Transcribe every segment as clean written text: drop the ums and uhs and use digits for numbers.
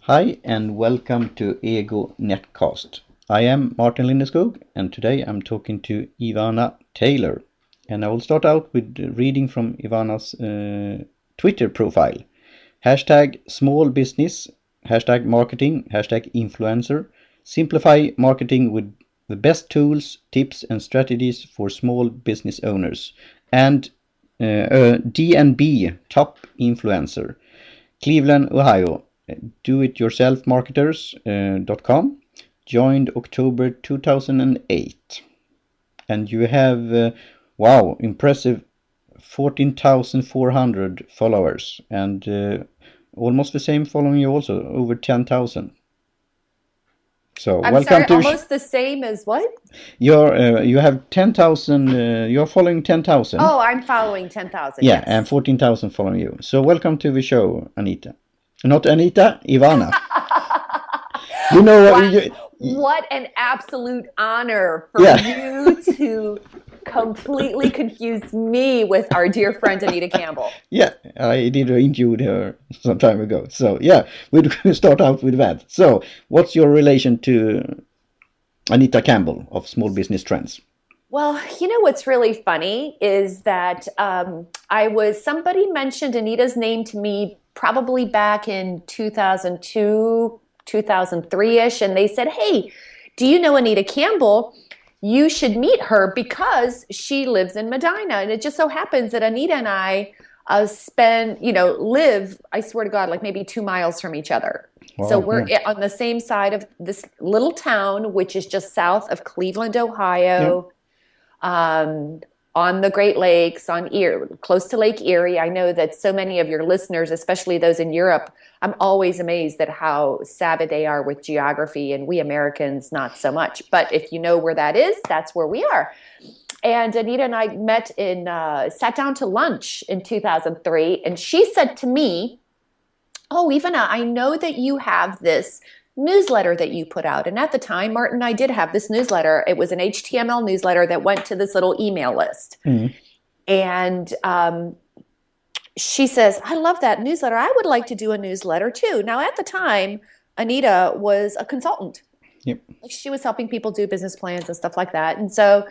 Hi and welcome to Ego Netcast. I am Martin Lindskog and today I'm talking to Ivana Taylor. And I will start out with reading from Ivana's Twitter profile. Hashtag small business, hashtag marketing, hashtag influencer. Simplify marketing with the best tools, tips and strategies for small business owners. And D&B top influencer. Cleveland, Ohio. doityourselfmarketers.com, joined October 2008, and you have impressive 14,400 followers, and almost the same following you also, over 10,000. So I'm welcome sorry, to almost the same as what? you have 10,000, you're following 10,000. Oh, I'm following 10,000, Yeah, and yes. 14,000 following you. So welcome to the show, Anita. Not Anita, Ivana. You know, Wow, what an absolute honor for yeah, you to completely confuse me with our dear friend Anita Campbell. yeah. I did interview her some time ago. So yeah, we'll start out with that. So, what's your relation to Anita Campbell of Small Business Trends? Well, you know what's really funny is that somebody mentioned Anita's name to me probably back in 2002, 2003-ish, and they said, "Hey, do you know Anita Campbell? You should meet her because she lives in Medina." And it just so happens that Anita and I live, I swear to God, like maybe 2 miles from each other. So Wow, we're yeah, on the same side of this little town, which is just south of Cleveland, yeah, Ohio, um, on the Great Lakes, on Erie, close to Lake Erie. I know that so many of your listeners, especially those in Europe, I'm always amazed at how savvy they are with geography, and we Americans not so much. But if you know where that is, that's where we are. And Anita and I sat down to lunch in 2003, and she said to me, "Oh, Ivana, I know that you have this newsletter that you put out." And at the time, Martin and I did have this newsletter. It was an HTML newsletter that went to this little email list. mm, And she says, "I love that newsletter. I would like to do a newsletter too." Now, at the time, Anita was a consultant. yep, Like she was helping people do business plans and stuff like that. And so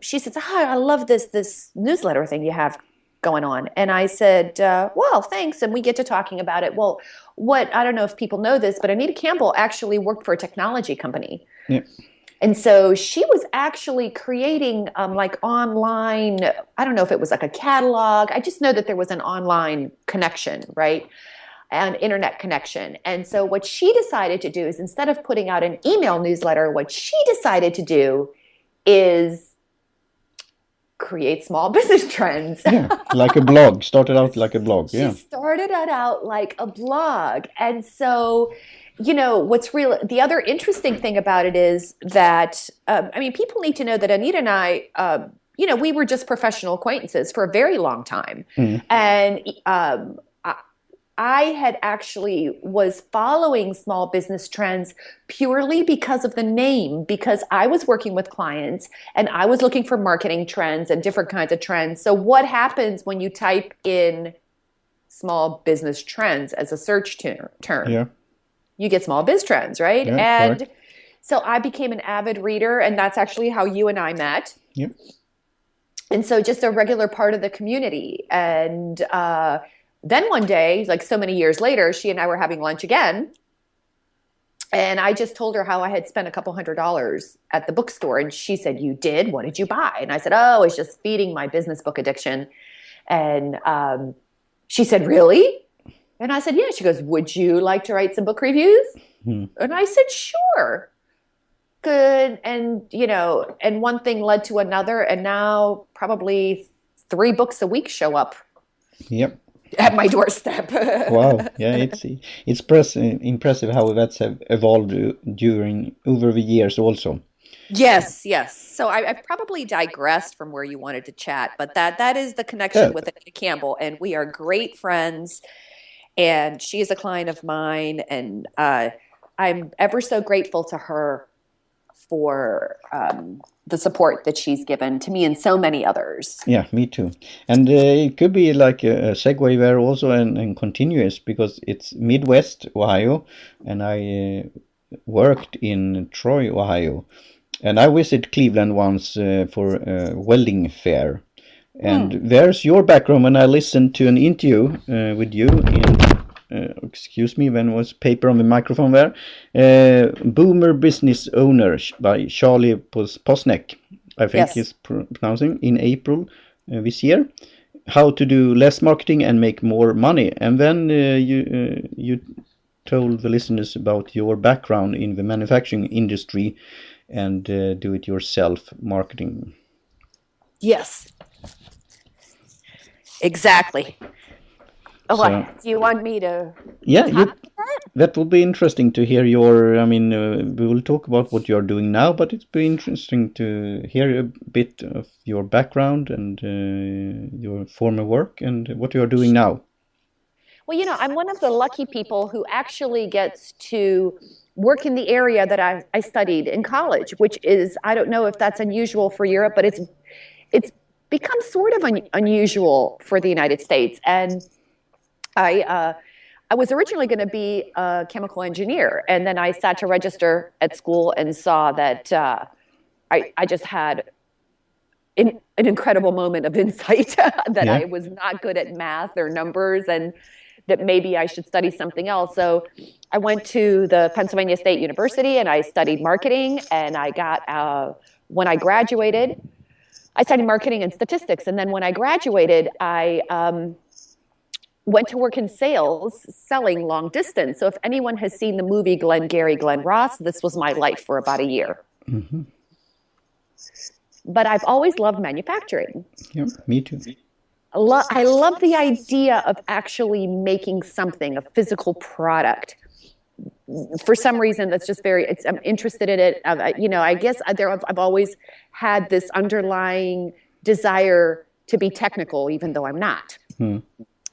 she says, "I love this newsletter thing you have going on." And I said, "Well, thanks." And we get to talking about it. Well, I don't know if people know this, but Anita Campbell actually worked for a technology company. yep, And so she was actually creating like online, I don't know if it was like a catalog. I just know that there was an online connection, right? An internet connection. And so what she decided to do is, instead of putting out an email newsletter, what she decided to do is create small business trends. yeah. Like a blog. Started out like a blog. She Yeah, started it out like a blog. And so, the other interesting thing about it is that, people need to know that Anita and I, we were just professional acquaintances for a very long time. mm, And I had actually was following small business trends purely because of the name, because I was working with clients and I was looking for marketing trends and different kinds of trends. So what happens when you type in small business trends as a search term? yeah, You get small biz trends, right? yeah. And Correct. so I became an avid reader, and that's actually how you and I met. Yep. And so just a regular part of the community. And then one day, like so many years later, she and I were having lunch again. And I just told her how I had spent a couple $100 at the bookstore. And she said, "You did? What did you buy?" And I said, "Oh, it's just feeding my business book addiction." And she said, "Really?" And I said, "Yeah." She goes, "Would you like to write some book reviews?" Mm, And I said, "Sure." Good. And one thing led to another. And now probably 3 books a week show up yep. at my doorstep. Wow. Yeah, impressive how that's have evolved during over the years also. Yes, yes. So I've probably digressed from where you wanted to chat, but that is the Yeah. connection with Anita Campbell, and we are great friends. And she is a client of mine, and I'm ever so grateful to her for the support that she's given to me and so many others. Yeah, me too. And it could be like a segue there also and continuous, because it's Midwest Ohio, and I worked in Troy, Ohio, and I visited Cleveland once for a welding fair. And there's your background when I listened to an interview with you in, excuse me, when was paper on the microphone there, Boomer Business Owner by Charlie Posnek, I think he's pronouncing, in April this year. How to do less marketing and make more money. And then you told the listeners about your background in the manufacturing industry and do-it-yourself marketing. Yes. Exactly. Oh, so, do you want me to? Yeah, that will be interesting to hear your. I mean, we will talk about what you're doing now, but it's been interesting to hear a bit of your background and your former work and what you're doing now. Well, I'm one of the lucky people who actually gets to work in the area that I studied in college, which is, I don't know if that's unusual for Europe, but it's become sort of unusual for the United States. And I was originally going to be a chemical engineer, and then I sat to register at school and saw that I just had an incredible moment of insight that I was not good at math or numbers, and that maybe I should study something else. So I went to the Pennsylvania State University and I studied marketing, and I got, when I graduated, I studied marketing and statistics. And then when I graduated, I went to work in sales, selling long distance. So if anyone has seen the movie Glengarry Glen Ross, this was my life for about a year. Mm-hmm. But I've always loved manufacturing. Yeah, me too. I love the idea of actually making something, a physical product. For some reason, that's just I'm interested in it. I guess I've always had this underlying desire to be technical, even though I'm not.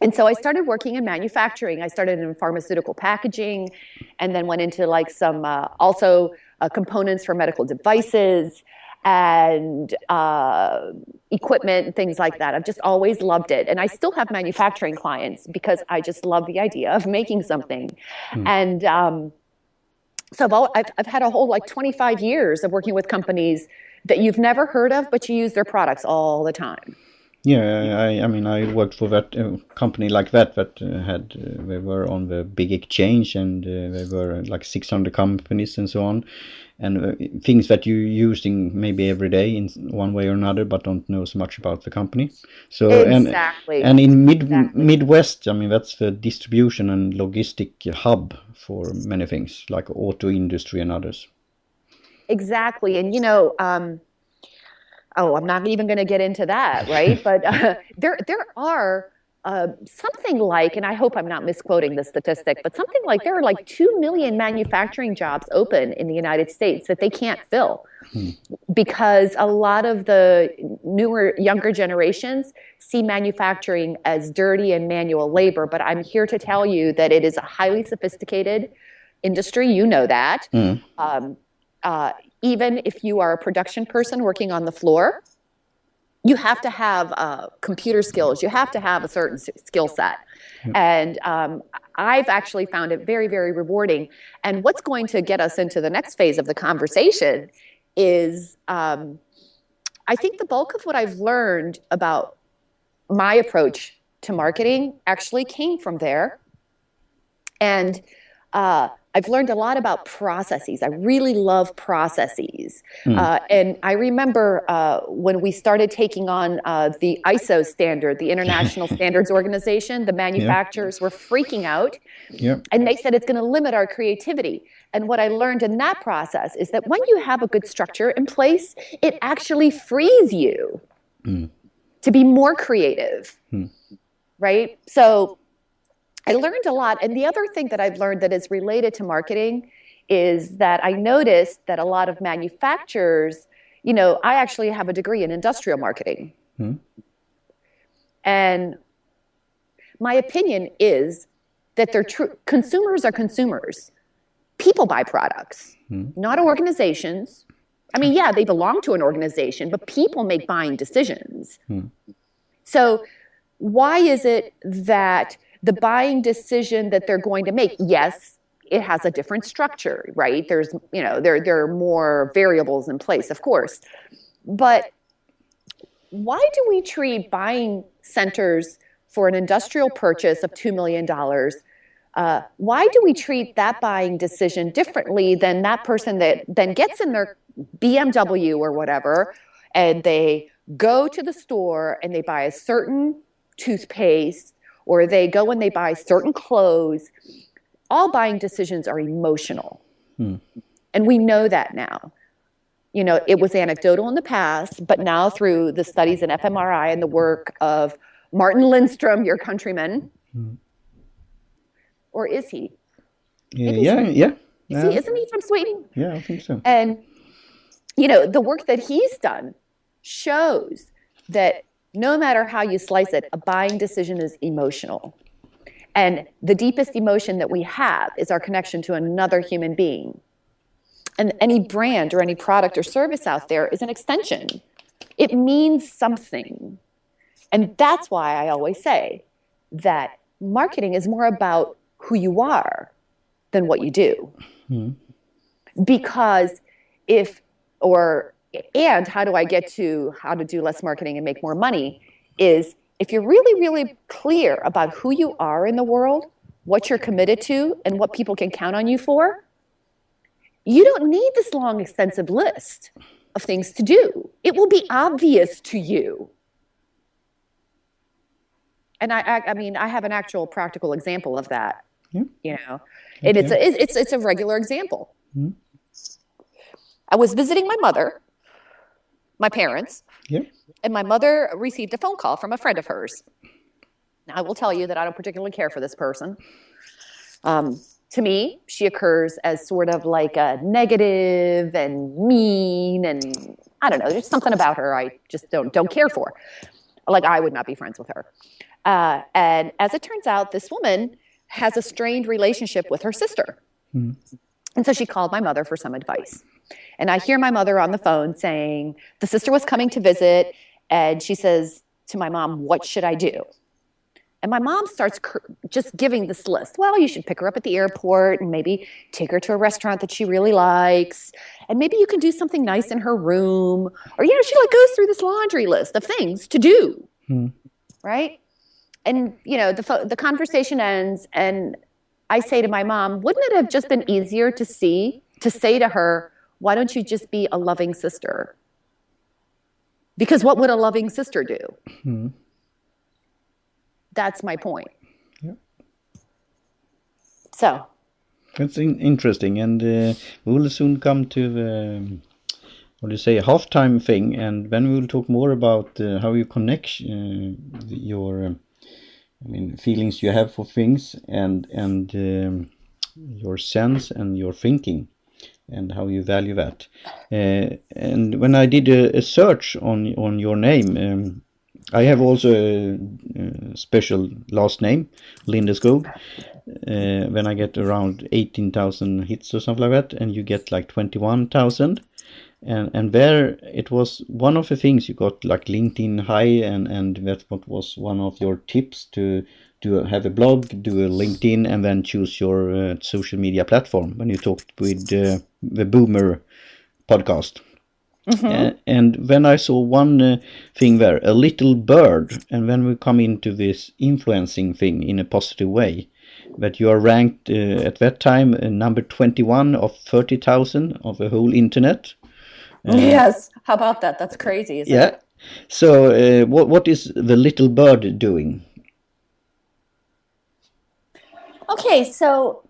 And so I started working in manufacturing. I started in pharmaceutical packaging, and then went into like some also components for medical devices and equipment and things like that. I've just always loved it. And I still have manufacturing clients because I just love the idea of making something. And so I've had a whole 25 years of working with companies that you've never heard of, but you use their products all the time. Yeah, I mean, I worked for that company like that had they were on the big exchange, and they were like 600 companies and so on, and things that you using maybe every day in one way or another, but don't know so much about the company. So exactly. And in Midwest, I mean, that's the distribution and logistic hub for many things like auto industry and others. Exactly, and I'm not even going to get into that, right? But there are something like, and I hope I'm not misquoting the statistic, but something like there are like 2 million manufacturing jobs open in the United States that they can't fill because a lot of the younger generations see manufacturing as dirty and manual labor. But I'm here to tell you that it is a highly sophisticated industry. You know that. Even if you are a production person working on the floor, you have to have computer skills. You have to have a certain skill set. And I've actually found it very, very rewarding. And what's going to get us into the next phase of the conversation is I think the bulk of what I've learned about my approach to marketing actually came from there. And I've learned a lot about processes. I really love processes. And I remember when we started taking on the ISO standard, the International Standards Organization, the manufacturers were freaking out. And they said it's going to limit our creativity. And what I learned in that process is that when you have a good structure in place, it actually frees you to be more creative, right? So I learned a lot. And the other thing that I've learned that is related to marketing is that I noticed that a lot of manufacturers, I actually have a degree in industrial marketing. And my opinion is that consumers are consumers. people buy products, not organizations. I mean, yeah, they belong to an organization, but people make buying decisions. So why is it that the buying decision that they're going to make, yes, it has a different structure, right? There's, there are more variables in place, of course. But why do we treat buying centers for an industrial purchase of $2 million? Why do we treat that buying decision differently than that person that then gets in their BMW or whatever, and they go to the store and they buy a certain toothpaste, or they go and they buy certain clothes? All buying decisions are emotional. And we know that now. It was anecdotal in the past, but now through the studies in fMRI and the work of Martin Lindstrom, your countryman, or is he? Yeah. Isn't he from Sweden? Yeah, I think so. And, the work that he's done shows that no matter how you slice it, a buying decision is emotional. And the deepest emotion that we have is our connection to another human being. And any brand or any product or service out there is an extension. It means something. And that's why I always say that marketing is more about who you are than what you do. Because and how do I get to how to do less marketing and make more money is if you're really, really clear about who you are in the world, what you're committed to, and what people can count on you for, you don't need this long, extensive list of things to do. It will be obvious to you. And I mean, I have an actual practical example of that, and it's a regular example. I was visiting my parents, and my mother received a phone call from a friend of hers. Now, I will tell you that I don't particularly care for this person. To me, she occurs as sort of like a negative and mean, and I don't know, there's something about her I just don't care for. Like, I would not be friends with her. And as it turns out, this woman has a strained relationship with her sister. And so she called my mother for some advice. And I hear my mother on the phone saying, the sister was coming to visit, and she says to my mom, what should I do? And my mom starts just giving this list. Well, you should pick her up at the airport and maybe take her to a restaurant that she really likes. And maybe you can do something nice in her room. Or, she goes through this laundry list of things to do. Right? And, the conversation ends, and I say to my mom, wouldn't it have just been easier to say to her, why don't you just be a loving sister? Because what would a loving sister do? That's my point. So. That's interesting. And we will soon come to the, halftime thing. And then we will talk more about how you connect your feelings you have for things and your sense and your thinking, and how you value that. And when I did a search on your name, I have also a special last name, Lindskog. When I get around 18,000 hits or something like that, and you get like 21,000. And there it was one of the things you got, like LinkedIn high, and that's what was one of your tips to have a blog, do a LinkedIn, and then choose your social media platform when you talked with the Boomer podcast. And when I saw one thing there, a little bird, and when we come into this influencing thing in a positive way, that you are ranked at that time number 21 of 30,000 of the whole internet. Yes, how about that? That's crazy, isn't it? So what is the little bird doing? Okay, so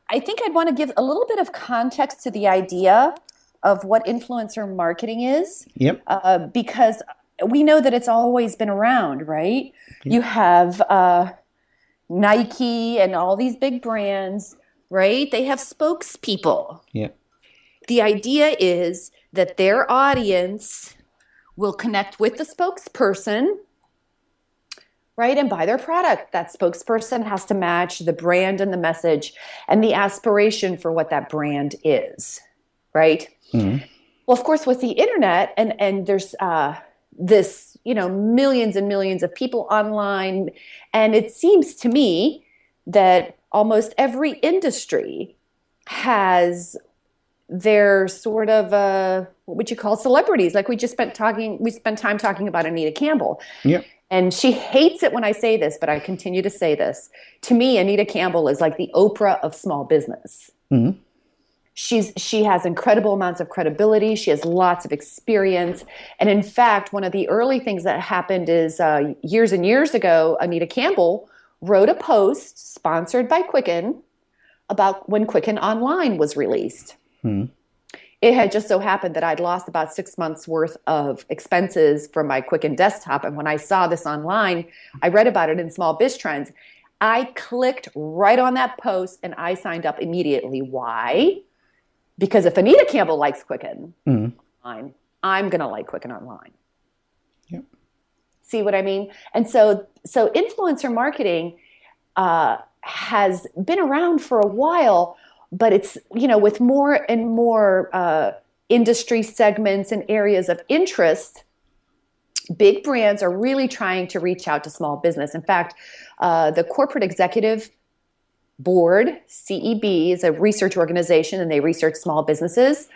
I think I'd want to give a little bit of context to the idea of what influencer marketing is. Because we know that it's always been around, right? You have Nike and all these big brands, right? They have spokespeople. The idea is that their audience will connect with the spokesperson right? And buy their product. That spokesperson has to match the brand and the message and the aspiration for what that brand is, right? Mm-hmm. Well, of course, with the internet and there's this, millions and millions of people online. And it seems to me that almost every industry has their sort of, what would you call celebrities? Like we spent time talking about Anita Campbell. Yeah. And she hates it when I say this, but I continue to say this. To me, Anita Campbell is like the Oprah of small business. Mm-hmm. She has incredible amounts of credibility. She has lots of experience. And in fact, one of the early things that happened is years and years ago, Anita Campbell wrote a post sponsored by Quicken about when Quicken Online was released. Mm-hmm. It had just so happened that I'd lost about 6 months worth of expenses from my Quicken desktop. And when I saw this online, I read about it in Small Biz Trends. I clicked right on that post and I signed up immediately. Why? Because if Anita Campbell likes Quicken Online, I'm going to like Quicken Online. Yep. See what I mean? And so influencer marketing has been around for a while, but it's, with more and more industry segments and areas of interest, big brands are really trying to reach out to small business. In fact, the Corporate Executive Board, CEB, is a research organization and they research small businesses.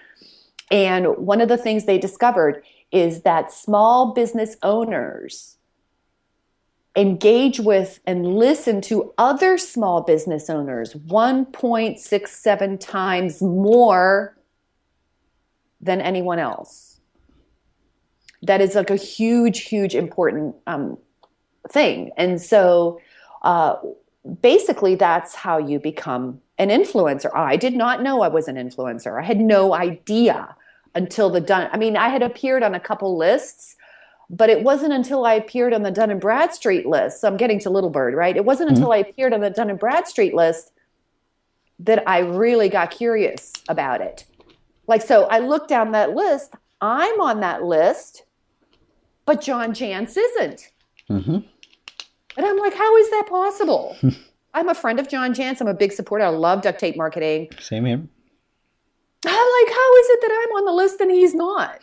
And one of the things they discovered is that small business owners engage with and listen to other small business owners 1.67 times more than anyone else. That is like a huge important thing. And so basically, that's how you become an influencer. I did not know I was an influencer. I had no idea until I had appeared on a couple lists, but it wasn't until I appeared on the Dun & Bradstreet list. So I'm getting to Little Bird, right? It wasn't until I appeared on the Dun & Bradstreet list that I really got curious about it. So I looked down that list. I'm on that list, but John Jantsch isn't. Mm-hmm. And I'm like, how is that possible? I'm a friend of John Jantsch. I'm a big supporter. I love duct tape marketing. Same here. I'm like, how is it that I'm on the list and he's not?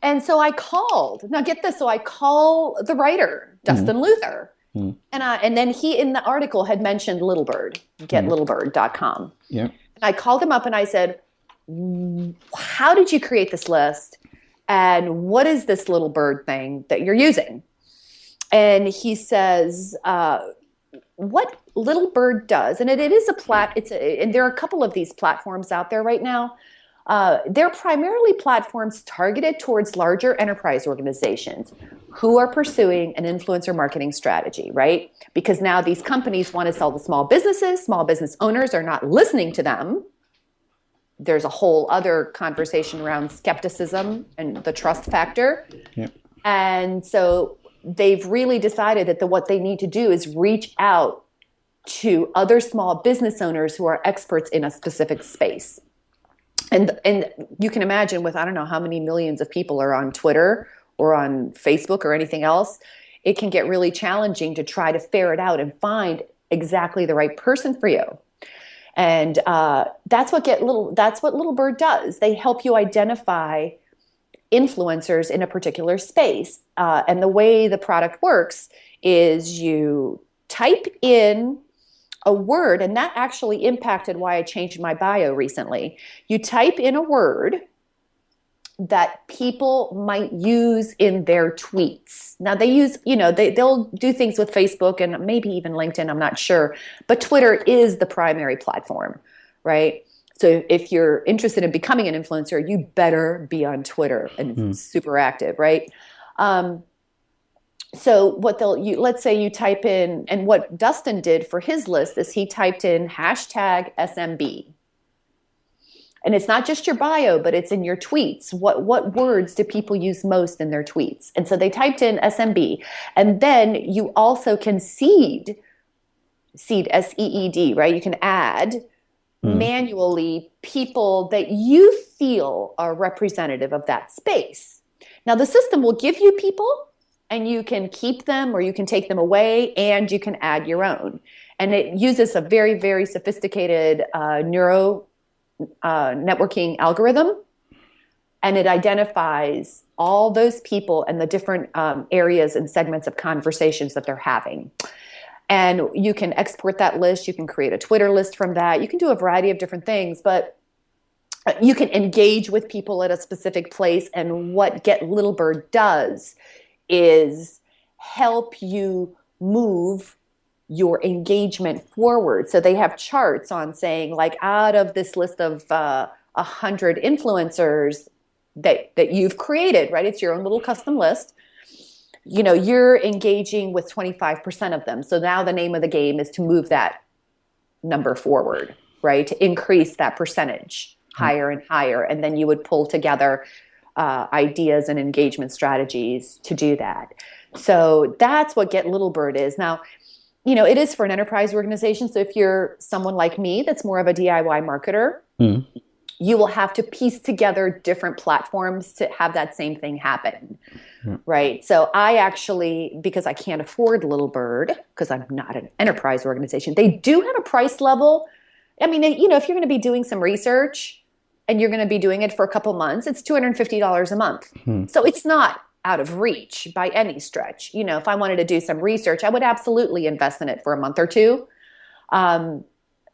And so I called. Now get this. So I call the writer, Dustin Luther. And then he in the article had mentioned Little Bird, getlittlebird.com. Yeah. And I called him up and I said, how did you create this list? And what is this Little Bird thing that you're using? And he says, what Little Bird does, and it is and there are a couple of these platforms out there right now. They're primarily platforms targeted towards larger enterprise organizations who are pursuing an influencer marketing strategy, right? Because now these companies want to sell to small businesses. Small business owners are not listening to them. There's a whole other conversation around skepticism and the trust factor. Yep. And so they've really decided that what they need to do is reach out to other small business owners who are experts in a specific space. And you can imagine with, I don't know how many millions of people are on Twitter or on Facebook or anything else, it can get really challenging to try to ferret out and find exactly the right person for you. And that's what Little Bird does. They help you identify influencers in a particular space. And the way the product works is you type in a word, and that actually impacted why I changed my bio recently. You type in a word that people might use in their tweets. Now they use, they'll do things with Facebook and maybe even LinkedIn, I'm not sure, but Twitter is the primary platform, right? So if you're interested in becoming an influencer, you better be on Twitter and super active, right? So let's say you type in, and what Dustin did for his list is he typed in hashtag SMB. And it's not just your bio, but it's in your tweets. What words do people use most in their tweets? And so they typed in SMB. And then you also can seed, SEED, right? You can add manually people that you feel are representative of that space. Now the system will give you people, and you can keep them or you can take them away, and you can add your own. And it uses a very, very sophisticated neuro networking algorithm, and it identifies all those people and the different areas and segments of conversations that they're having. And you can export that list. You can create a Twitter list from that. You can do a variety of different things, but you can engage with people at a specific place. And what Get Little Bird does is help you move your engagement forward. So they have charts on saying, like, out of this list of 100 influencers that you've created, right? It's your own little custom list. You know, you're engaging with 25% of them. So now the name of the game is to move that number forward, right? To increase that percentage higher and higher. And then you would pull together ideas and engagement strategies to do that. So that's what Get Little Bird is. Now, you know, it is for an enterprise organization. So if you're someone like me that's more of a DIY marketer, you will have to piece together different platforms to have that same thing happen, right? So I actually, because I can't afford Little Bird, because I'm not an enterprise organization, they do have a price level. I mean, you know, if you're going to be doing some research and you're going to be doing it for a couple months, it's $250 a month. So it's not out of reach by any stretch. You know, if I wanted to do some research, I would absolutely invest in it for a month or two.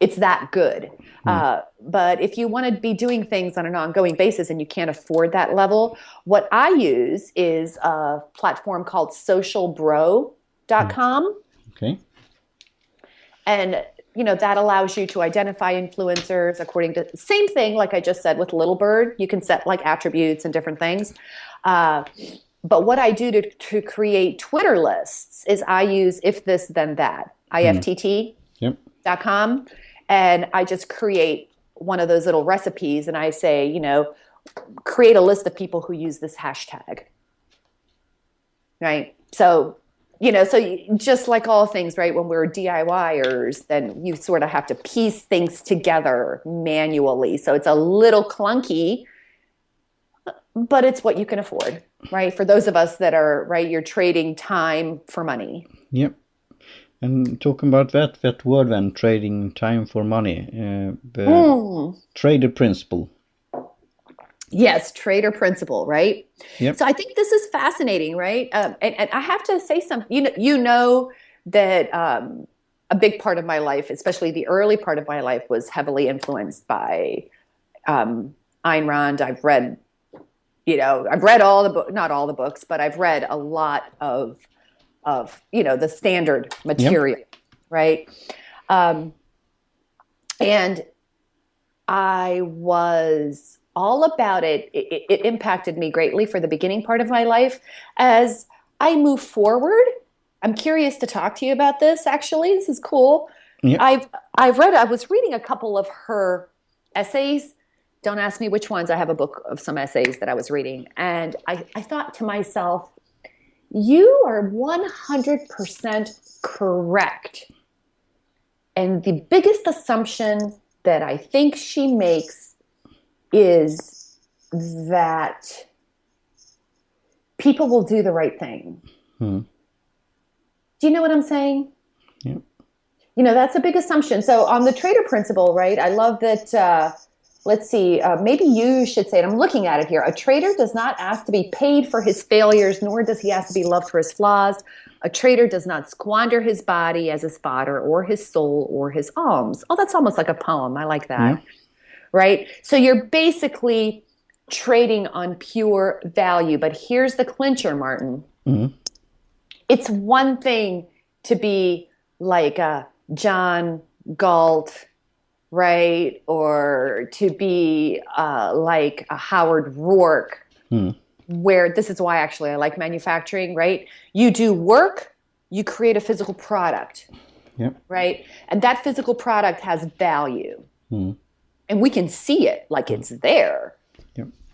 It's that good. But if you want to be doing things on an ongoing basis and you can't afford that level, what I use is a platform called socialbro.com. Okay. And, you know, that allows you to identify influencers according to the same thing, like I just said with Little Bird. You can set like attributes and different things. But what I do to create Twitter lists is I use if this, then that, IFTT.com. And I just create one of those little recipes and I say, you know, create a list of people who use this hashtag. Right? So, you know, so just like all things, right, when we're DIYers, then you sort of have to piece things together manually. So it's a little clunky, but it's what you can afford, right? For those of us that are, right, you're trading time for money. Yep. And talking about that word then, trading time for money, the trader principle. Yes, trader principle, right? Yep. So I think this is fascinating, right? And I have to say something. You know that a big part of my life, especially the early part of my life, was heavily influenced by Ayn Rand. I've read all the books, not all the books, but I've read a lot of you know, the standard material, right? And I was all about it. It impacted me greatly for the beginning part of my life. As I move forward, I'm curious to talk to you about this, actually. This is cool. Yep. I was reading a couple of her essays. Don't ask me which ones. I have a book of some essays that I was reading. And I thought to myself, you are 100% correct. And the biggest assumption that I think she makes is that people will do the right thing. Do you know what I'm saying? Yeah. You know, that's a big assumption. So on the trader principle, right, I love that, let's see, maybe you should say it. I'm looking at it here. A trader does not ask to be paid for his failures, nor does he ask to be loved for his flaws. A trader does not squander his body as his fodder or his soul or his alms. Oh, that's almost like a poem. I like that. Yeah. Right? So you're basically trading on pure value. But here's the clincher, Martin. It's one thing to be like a John Galt, right? Or to be like a Howard Rourke, where this is why actually I like manufacturing, right? You do work, you create a physical product, right? And that physical product has value. And we can see it like it's there,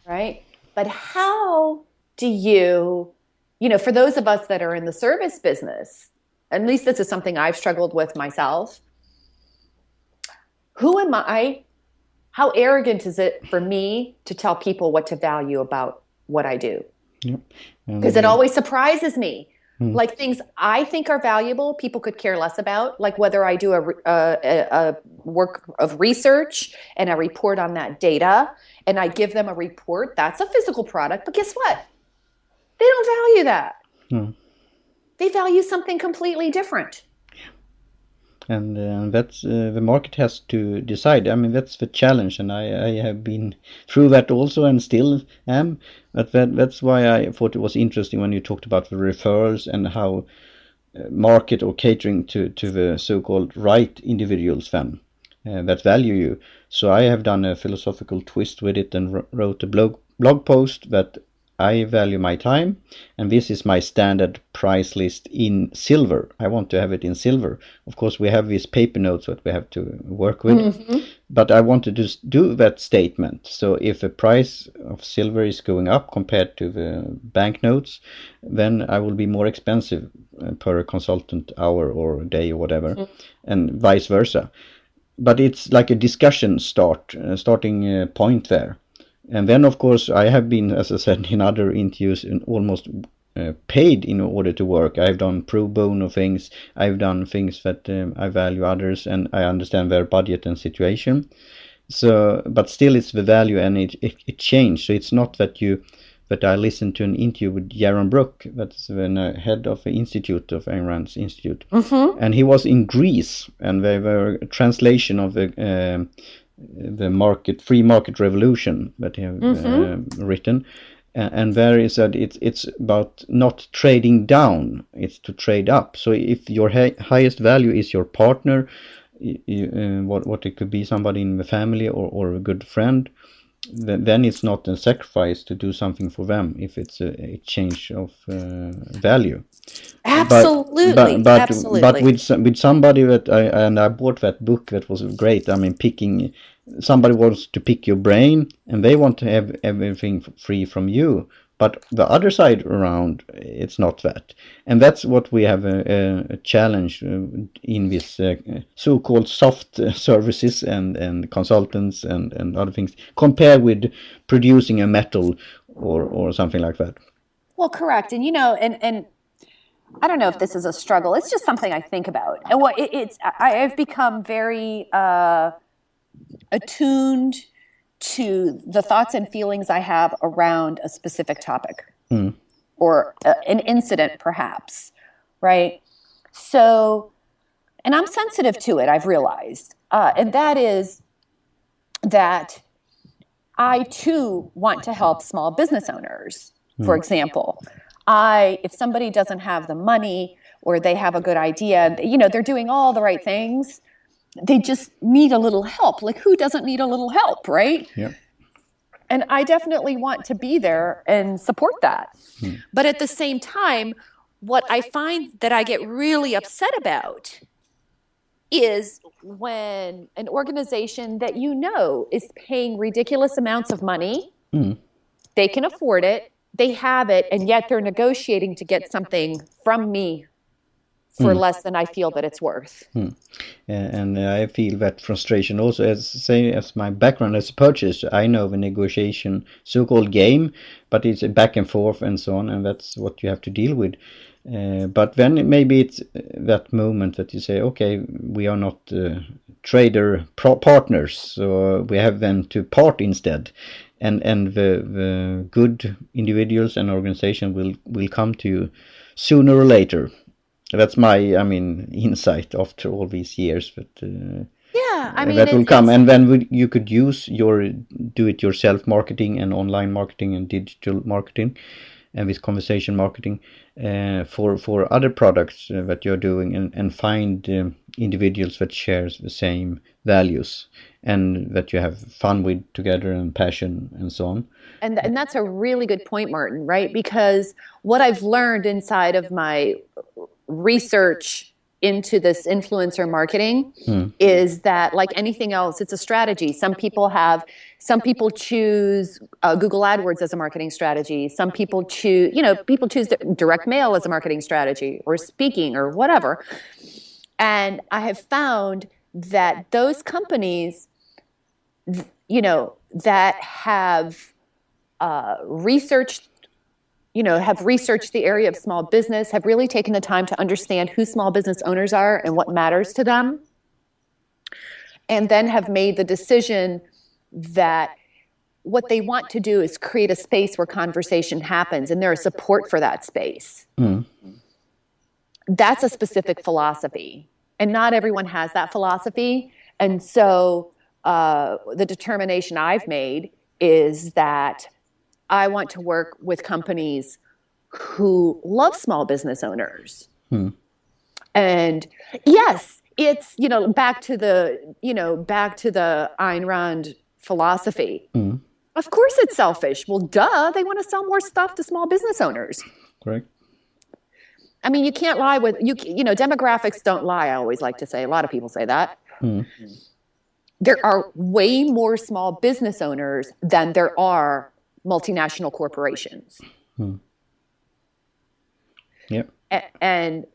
right? But how do you know, for those of us that are in the service business, at least this is something I've struggled with myself. Who am I? How arrogant is it for me to tell people what to value about what I do? Because it always surprises me. Like things I think are valuable, people could care less about, like whether I do a work of research and I report on that data and I give them a report, that's a physical product. But guess what? They don't value that. They value something completely different. And that's the market has to decide. I mean, that's the challenge, and I have been through that also and still am. But that's why I thought it was interesting when you talked about the referrals and how market or catering to the so-called right individuals then that value you. So I have done a philosophical twist with it and wrote a blog post that I value my time, and this is my standard price list in silver. I want to have it in silver. Of course, we have these paper notes that we have to work with, but I want to just do that statement. So if the price of silver is going up compared to the banknotes, then I will be more expensive per consultant hour or day or whatever, and vice versa. But it's like a discussion starting point there. And then, of course, I have been, as I said in other interviews, almost paid in order to work. I've done pro bono things. I've done things that I value others, and I understand their budget and situation. So, but still, it's the value, and it changed. So it's not that I listened to an interview with Yaron Brook, that's the head of the Institute of Ayn Rand's Institute, and he was in Greece, and they were a translation of the free market revolution that he have written, and there is that it's about not trading down, it's to trade up. So if your highest value is your partner, what it could be somebody in the family or a good friend, then it's not a sacrifice to do something for them if it's a change of value. Absolutely, But with somebody that I bought that book that was great. I mean, somebody wants to pick your brain and they want to have everything free from you. But the other side around, it's not that. And that's what we have a challenge in this so-called soft services and consultants and other things, compared with producing a metal or something like that. Well, correct. And, and I don't know if this is a struggle. It's just something I think about. And I've become very attuned to the thoughts and feelings I have around a specific topic or an incident, perhaps, right? So, and I'm sensitive to it, I've realized. And that is that I, too, want to help small business owners, for example. If somebody doesn't have the money or they have a good idea, they're doing all the right things, they just need a little help. Like, who doesn't need a little help, right? Yeah. And I definitely want to be there and support that. But at the same time, what I find that I get really upset about is when an organization that is paying ridiculous amounts of money, they can afford it, they have it, and yet they're negotiating to get something from me for less than I feel that it's worth. And I feel that frustration also, as my background as a purchaser. I know the negotiation so-called game, but it's a back and forth and so on, and that's what you have to deal with. But then maybe it's that moment that you say, okay, we are not trader partners, so we have then to part instead. And the good individuals and organization will come to you sooner or later. That's my, insight after all these years. But that will come, and then you could use your do-it-yourself marketing and online marketing and digital marketing, and with conversation marketing for other products that you're doing, and find individuals that share the same values and that you have fun with together and passion and so on. And that's a really good point, Martin, right? Because what I've learned inside of my research into this influencer marketing is that, like anything else, it's a strategy. Some people choose Google AdWords as a marketing strategy. Some people choose direct mail as a marketing strategy, or speaking, or whatever. And I have found that those companies, that have researched have researched the area of small business, have really taken the time to understand who small business owners are and what matters to them, and then have made the decision that what they want to do is create a space where conversation happens, and there's support for that space. That's a specific philosophy, and not everyone has that philosophy. And so the determination I've made is that I want to work with companies who love small business owners. And yes, it's, back to the Ayn Rand philosophy. Of course it's selfish. Well, duh, they want to sell more stuff to small business owners. Correct. I mean, you can't lie with, demographics don't lie, I always like to say. A lot of people say that. There are way more small business owners than there are multinational corporations. Yep. And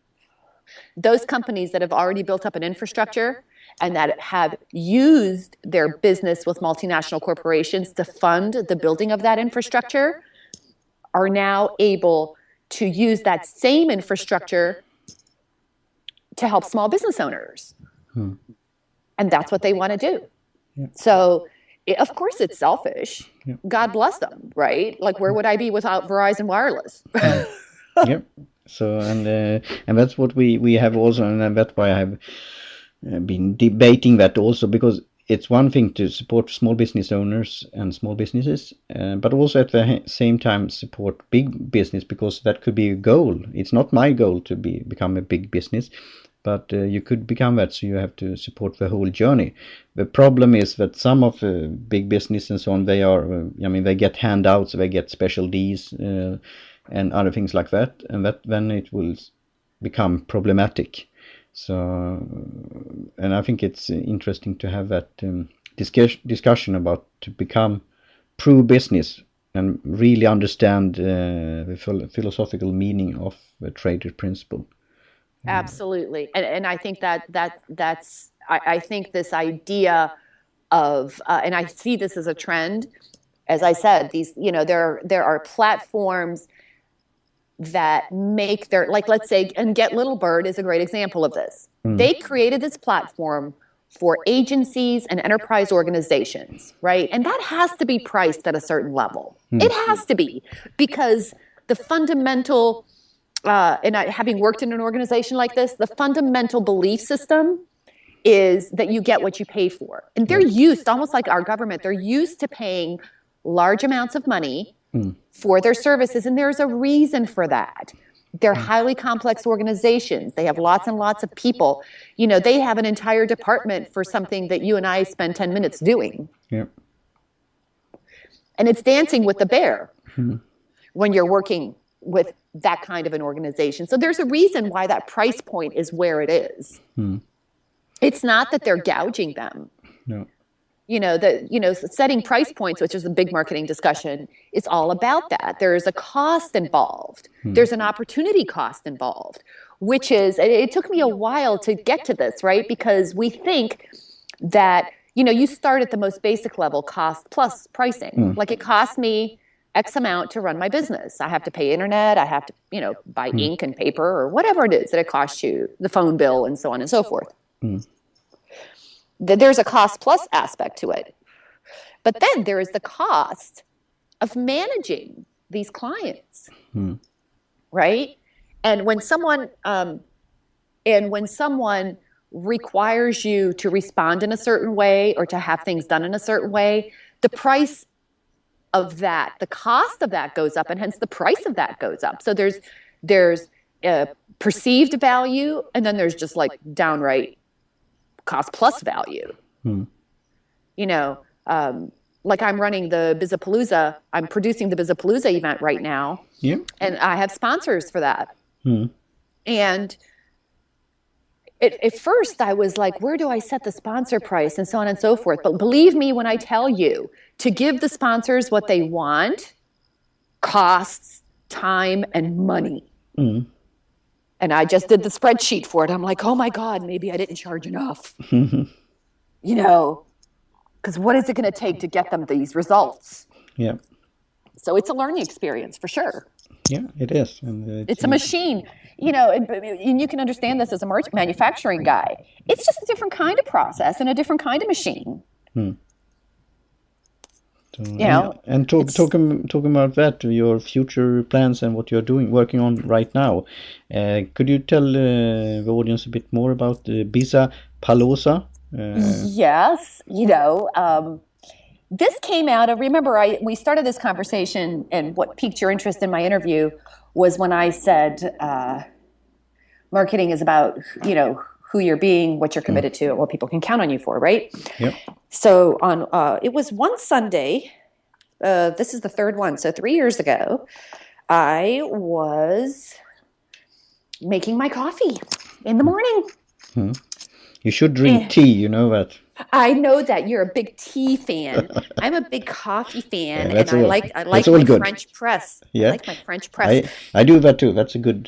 those companies that have already built up an infrastructure and that have used their business with multinational corporations to fund the building of that infrastructure are now able to use that same infrastructure to help small business owners. And that's what they want to do. Yep. So, of course, it's selfish. Yep. God bless them, right? Like, where would I be without Verizon Wireless? Yep. So, and that's what we have also, and that's why I have been debating that also, because it's one thing to support small business owners and small businesses, but also at the same time support big business, because that could be a goal. It's not my goal to become a big business, but you could become that, so you have to support the whole journey. The problem is that some of the big business and so on, they get handouts, they get special deals and other things like that, and that then it will become problematic. So, and I think it's interesting to have that discussion about to become pro-business and really understand the philosophical meaning of the trader principle. Absolutely, and I think that's I think this idea of and I see this as a trend. As I said, these there are platforms that make their, like, let's say, and Get Little Bird is a great example of this. They created this platform for agencies and enterprise organizations, right? And that has to be priced at a certain level. It has to be, because the fundamental, having worked in an organization like this, the fundamental belief system is that you get what you pay for. And they're used, almost like our government, they're used to paying large amounts of money for their services, and there's a reason for that. They're highly complex organizations. They have lots and lots of people. They have an entire department for something that you and I spend 10 minutes doing. Yep. And it's dancing with the bear when you're working with that kind of an organization. So there's a reason why that price point is where it is. It's not that they're gouging them. No. Setting price points, which is a big marketing discussion, is all about that. There's a cost involved. There's an opportunity cost involved, which is, it took me a while to get to this, right? Because we think that, you start at the most basic level, cost plus pricing. Like, it costs me X amount to run my business. I have to pay internet. I have to, buy ink and paper or whatever it is that it costs you, the phone bill and so on and so forth. There's a cost plus aspect to it. But then there is the cost of managing these clients, right? And when someone requires you to respond in a certain way or to have things done in a certain way, the price of that, the cost of that goes up, and hence the price of that goes up. So there's perceived value, and then there's just like downright cost plus value. Like, I'm running the Bizapalooza. I'm producing the Bizapalooza event right now. And I have sponsors for that. And at first I was like, where do I set the sponsor price and so on and so forth? But believe me when I tell you, to give the sponsors what they want costs time and money. And I just did the spreadsheet for it. I'm like, oh my God, maybe I didn't charge enough. Because what is it going to take to get them these results? So it's a learning experience for sure. Yeah, it is. And It's a machine, you know, and you can understand this as a manufacturing guy. It's just a different kind of process and a different kind of machine. So, talking about that, your future plans and what you're working on right now. Could you tell the audience a bit more about Bizzapalooza? Yes, you know, this came out of, remember, we started this conversation, and what piqued your interest in my interview was when I said marketing is about, you know, who you're being, what you're committed to, and what people can count on you for, right? Yep. So it was one Sunday, this is the third one, so 3 years ago, I was making my coffee in the morning. You should drink tea, you know that. I know that you're a big tea fan. I'm a big coffee fan, and I like my good. French press. Yeah. I like my French press. I do that too. That's a good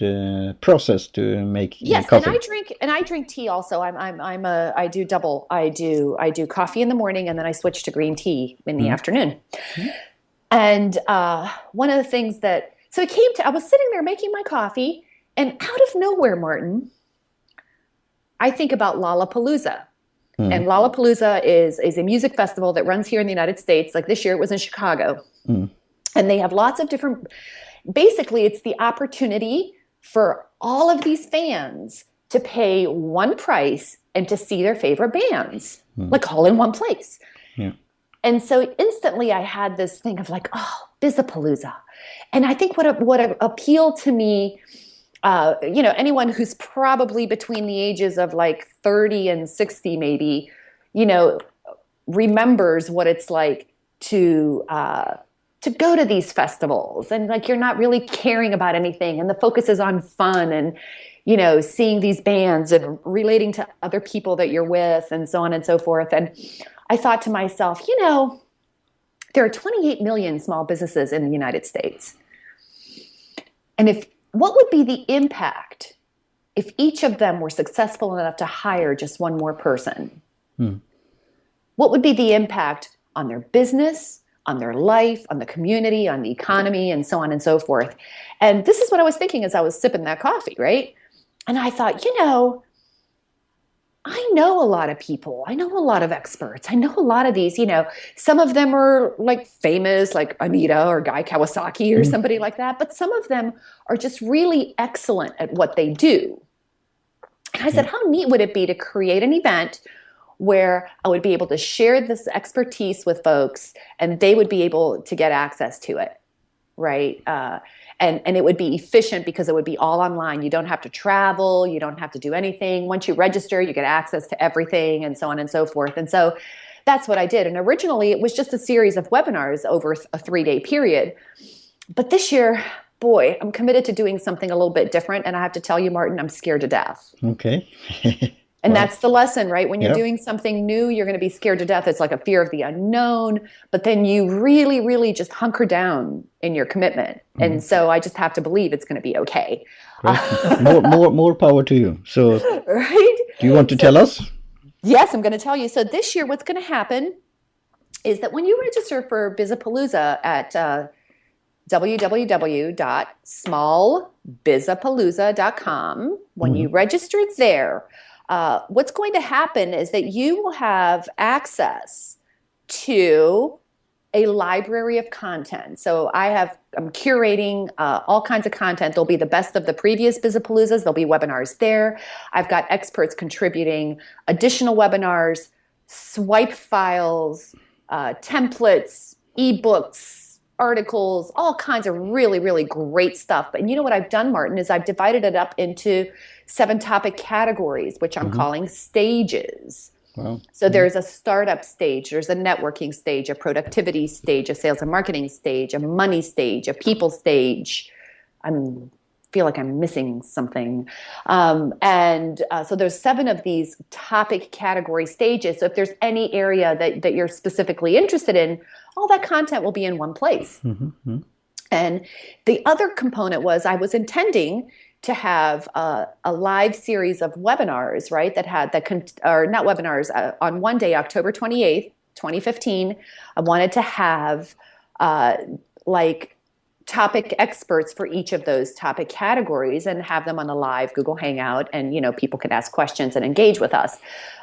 process to make coffee. And I drink tea also. I do double. I do coffee in the morning, and then I switch to green tea in the afternoon. And one of the things I was sitting there making my coffee, and out of nowhere, Martin, I think about Lollapalooza. And Lollapalooza is a music festival that runs here in the United States. Like this year, it was in Chicago. And they have lots of different, basically, it's the opportunity for all of these fans to pay one price and to see their favorite bands, like all in one place. Yeah. And so instantly I had this thing of like, oh, Bizzapalooza. And I think what appealed to me, you know, anyone who's probably between the ages of like 30 and 60 maybe, you know, remembers what it's like to go to these festivals, and like you're not really caring about anything, and the focus is on fun and, you know, seeing these bands and relating to other people that you're with and so on and so forth. And I thought to myself, you know, there are 28 million small businesses in the United States. And what would be the impact if each of them were successful enough to hire just one more person? What would be the impact on their business, on their life, on the community, on the economy, and so on and so forth? And this is what I was thinking as I was sipping that coffee, right? And I thought, you know, I know a lot of people. I know a lot of experts. I know a lot of these, you know, some of them are like famous, like Anita or Guy Kawasaki or somebody like that. But some of them are just really excellent at what they do. And I said, how neat would it be to create an event where I would be able to share this expertise with folks and they would be able to get access to it, right? And it would be efficient because it would be all online. You don't have to travel. You don't have to do anything. Once you register, you get access to everything and so on and so forth. And so that's what I did. And originally, it was just a series of webinars over a 3-day period. But this year, boy, I'm committed to doing something a little bit different. And I have to tell you, Martin, I'm scared to death. Okay. And that's the lesson, right? When you're doing something new, you're going to be scared to death. It's like a fear of the unknown, but then you really, really just hunker down in your commitment. And so I just have to believe it's going to be okay. More power to you. So, right? Do you want to tell us? Yes, I'm going to tell you. So this year, what's going to happen is that when you register for Bizzapalooza at www.smallbizzapalooza.com, when you register there, what's going to happen is that you will have access to a library of content. So I'm curating all kinds of content. There'll be the best of the previous Bizzapaloozas. There'll be webinars there. I've got experts contributing additional webinars, swipe files, templates, ebooks, articles, all kinds of really, really great stuff. And you know what I've done, Martin, is I've divided it up into 7 topic categories, which I'm calling stages. Wow. So there's a startup stage, there's a networking stage, a productivity stage, a sales and marketing stage, a money stage, a people stage. I feel like I'm missing something. So there's 7 of these topic category stages. So if there's any area that you're specifically interested in, all that content will be in one place. And the other component was I was intending to have a live series of webinars, right? Not webinars, on one day, October 28th, 2015, I wanted to have topic experts for each of those topic categories and have them on a live Google Hangout, and people can ask questions and engage with us.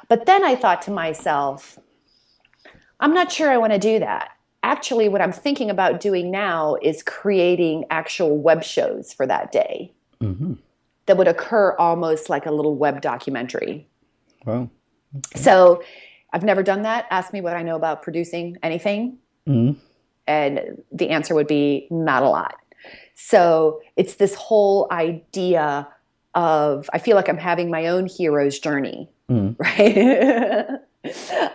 But then I thought to myself, I'm not sure I want to do that. Actually, what I'm thinking about doing now is creating actual web shows for that day that would occur almost like a little web documentary. Wow. Okay. So I've never done that. Ask me what I know about producing anything. And the answer would be not a lot. So it's this whole idea of, I feel like I'm having my own hero's journey, right?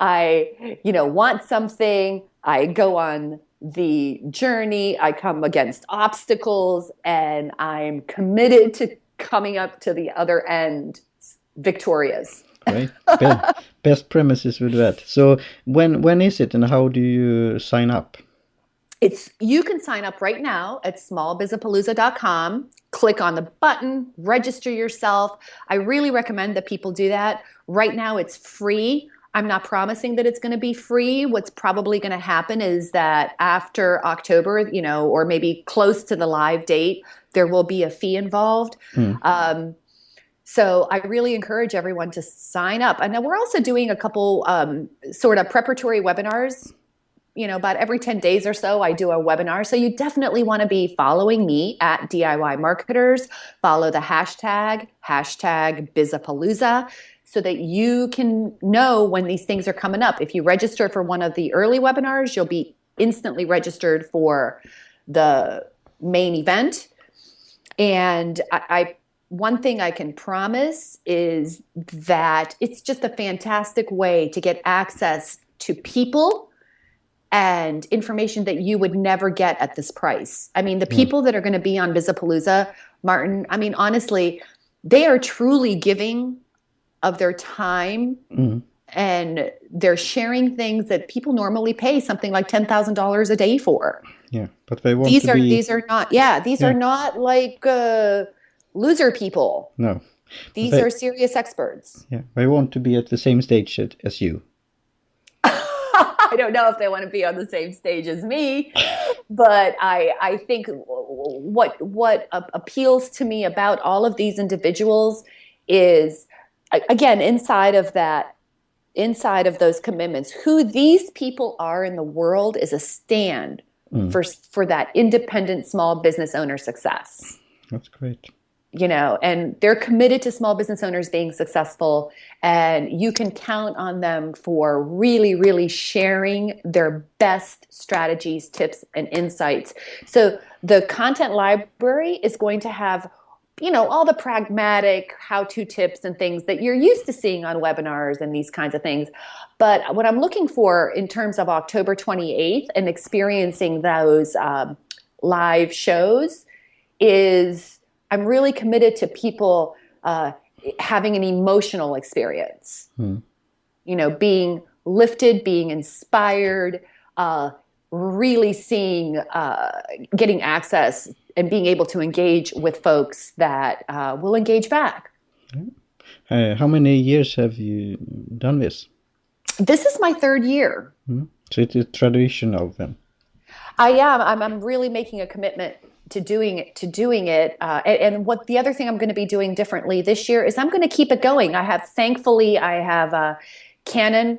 I, want something. I go on the journey. I come against obstacles, and I'm committed to coming up to the other end victorious. Great. Best premises with that. So when is it, and how do you sign up? You can sign up right now at smallbizapalooza.com. Click on the button, register yourself. I really recommend that people do that. Right now it's free. I'm not promising that it's going to be free. What's probably going to happen is that after October, or maybe close to the live date, there will be a fee involved. So I really encourage everyone to sign up. And now we're also doing a couple sort of preparatory webinars. About every 10 days or so, I do a webinar. So you definitely want to be following me at DIY Marketers. Follow the hashtag Bizapalooza, so that you can know when these things are coming up. If you register for one of the early webinars, you'll be instantly registered for the main event. And one thing I can promise is that it's just a fantastic way to get access to people and information that you would never get at this price. I mean, the people that are going to be on Bizapalooza, Martin, I mean, honestly, they are truly giving of their time, and they're sharing things that people normally pay something like $10,000 a day for. Yeah, but they want these to are not like loser people. No. These are serious experts. Yeah, they want to be at the same stage as you. I don't know if they want to be on the same stage as me, but I think what appeals to me about all of these individuals is, again, inside of those commitments, who these people are in the world is a stand for that independent small business owner success. That's great. And they're committed to small business owners being successful, and you can count on them for really, really sharing their best strategies, tips, and insights. So the content library is going to have, all the pragmatic how-to tips and things that you're used to seeing on webinars and these kinds of things. But what I'm looking for in terms of October 28th and experiencing those live shows is, I'm really committed to people having an emotional experience, being lifted, being inspired, really seeing, getting access and being able to engage with folks that will engage back. How many years have you done this? This is my third year. So it's a traditional then? I am. I'm really making a commitment to doing it. And what the other thing I'm going to be doing differently this year is I'm going to keep it going. I have Canon,